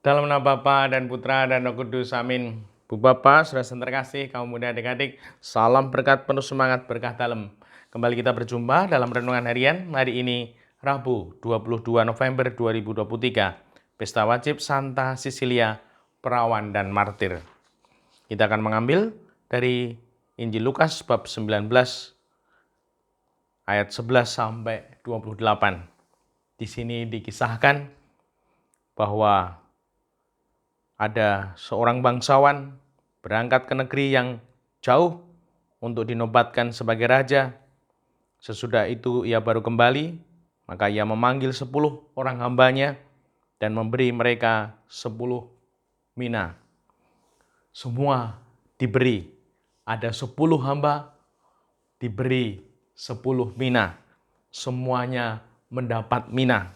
Dalam nama Bapa dan Putra dan Roh Kudus, amin. Bu Bapak, saudara terkasih, kaum muda adik-adik, salam berkat penuh semangat berkah dalam. Kembali kita berjumpa dalam renungan harian hari ini, Rabu 22 November 2023, Pesta Wajib Santa Cecilia, Perawan dan Martir. Kita akan mengambil dari Injil Lukas bab 19 ayat 11 sampai 28. Di sini dikisahkan bahwa ada seorang bangsawan berangkat ke negeri yang jauh untuk dinobatkan sebagai raja. Sesudah itu ia baru kembali, maka ia memanggil 10 orang hambanya dan memberi mereka 10 mina. Semua diberi, ada 10 hamba diberi 10 mina. Semuanya mendapat mina.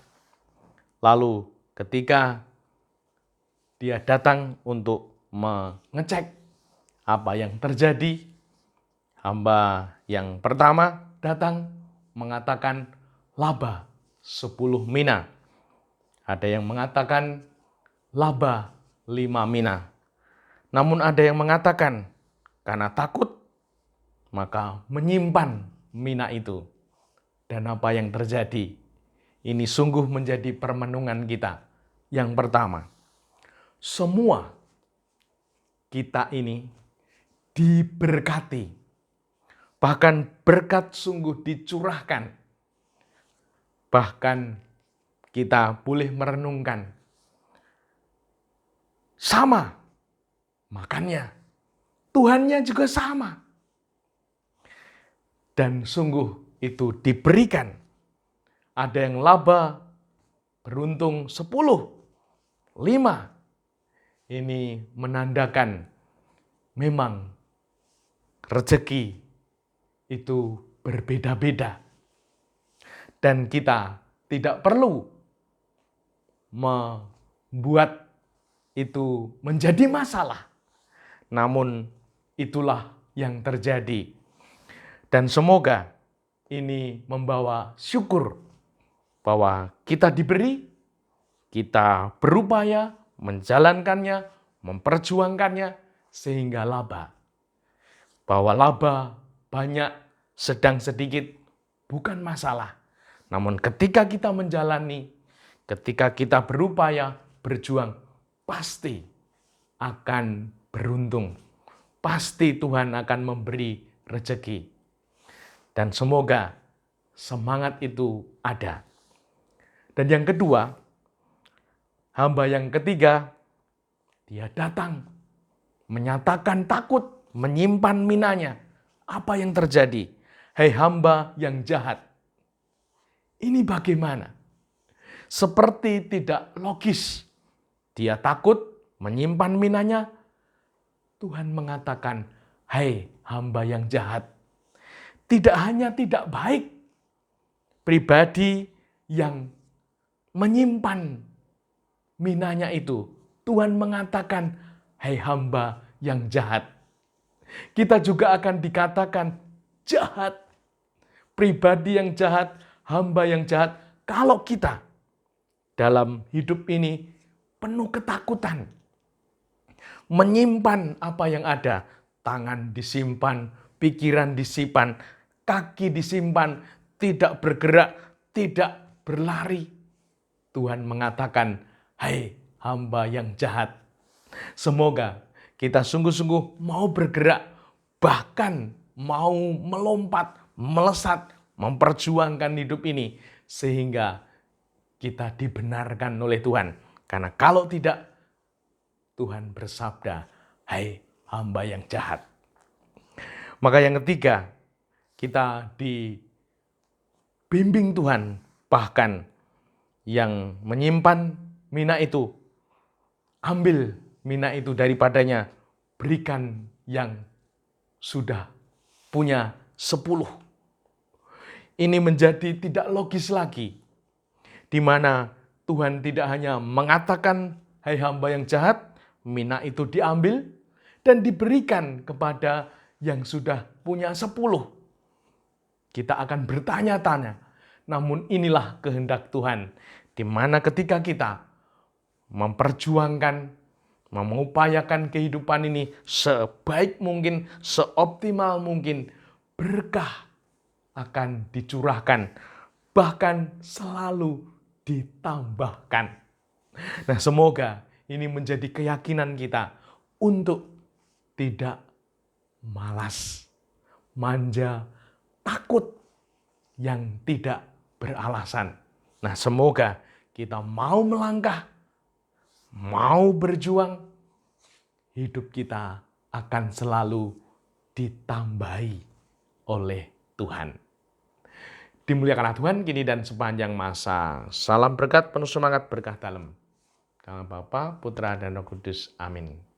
Lalu ketika dia datang untuk mengecek apa yang terjadi, hamba yang pertama datang mengatakan laba 10 mina. Ada yang mengatakan laba 5 mina. Namun ada yang mengatakan karena takut maka menyimpan mina itu. Dan apa yang terjadi? Ini sungguh menjadi permenungan kita. Yang pertama, semua kita ini diberkati. Bahkan berkat sungguh dicurahkan. Bahkan kita boleh merenungkan. Sama makannya. Tuhannya juga sama. Dan sungguh itu diberikan. Ada yang laba beruntung 10, 5. Ini menandakan memang rezeki itu berbeda-beda. Dan kita tidak perlu membuat itu menjadi masalah. Namun itulah yang terjadi. Dan semoga ini membawa syukur bahwa kita diberi, kita berupaya menjalankannya, memperjuangkannya, sehingga laba. Bahwa laba banyak, sedang sedikit, bukan masalah. Namun ketika kita menjalani, ketika kita berupaya, berjuang, pasti akan beruntung. Pasti Tuhan akan memberi rezeki. Dan semoga semangat itu ada. Dan yang kedua, hamba yang ketiga, dia datang menyatakan takut, menyimpan minanya. Apa yang terjadi? Hei hamba yang jahat. Ini bagaimana? Seperti tidak logis. Dia takut menyimpan minanya. Tuhan mengatakan, hei hamba yang jahat. Tidak hanya tidak baik pribadi yang menyimpan minanya itu. Tuhan mengatakan, hei hamba yang jahat. Kita juga akan dikatakan jahat. Pribadi yang jahat, hamba yang jahat. Kalau kita dalam hidup ini penuh ketakutan. Menyimpan apa yang ada. Tangan disimpan, pikiran disimpan, kaki disimpan, tidak bergerak, tidak berlari. Tuhan mengatakan, hai hamba yang jahat. Semoga kita sungguh-sungguh mau bergerak, bahkan mau melompat, melesat, memperjuangkan hidup ini, sehingga kita dibenarkan oleh Tuhan. Karena kalau tidak, Tuhan bersabda, hai hamba yang jahat. Maka yang ketiga, kita dibimbing Tuhan, bahkan yang menyimpan mina itu, ambil mina itu daripadanya, berikan yang sudah punya 10. Ini menjadi tidak logis lagi, di mana Tuhan tidak hanya mengatakan, hai hamba yang jahat, mina itu diambil dan diberikan kepada yang sudah punya 10. Kita akan bertanya-tanya, namun inilah kehendak Tuhan, di mana ketika kita memperjuangkan, mengupayakan kehidupan ini sebaik mungkin, seoptimal mungkin, berkah akan dicurahkan, bahkan selalu ditambahkan. Nah, semoga ini menjadi keyakinan kita untuk tidak malas, manja, takut yang tidak beralasan. Nah, semoga kita mau melangkah, mau berjuang, hidup kita akan selalu ditambahi oleh Tuhan. Dimuliakanlah Tuhan kini dan sepanjang masa. Salam berkat, penuh semangat, berkah dalam. Nama Bapa, Putra, dan Roh Kudus. Amin.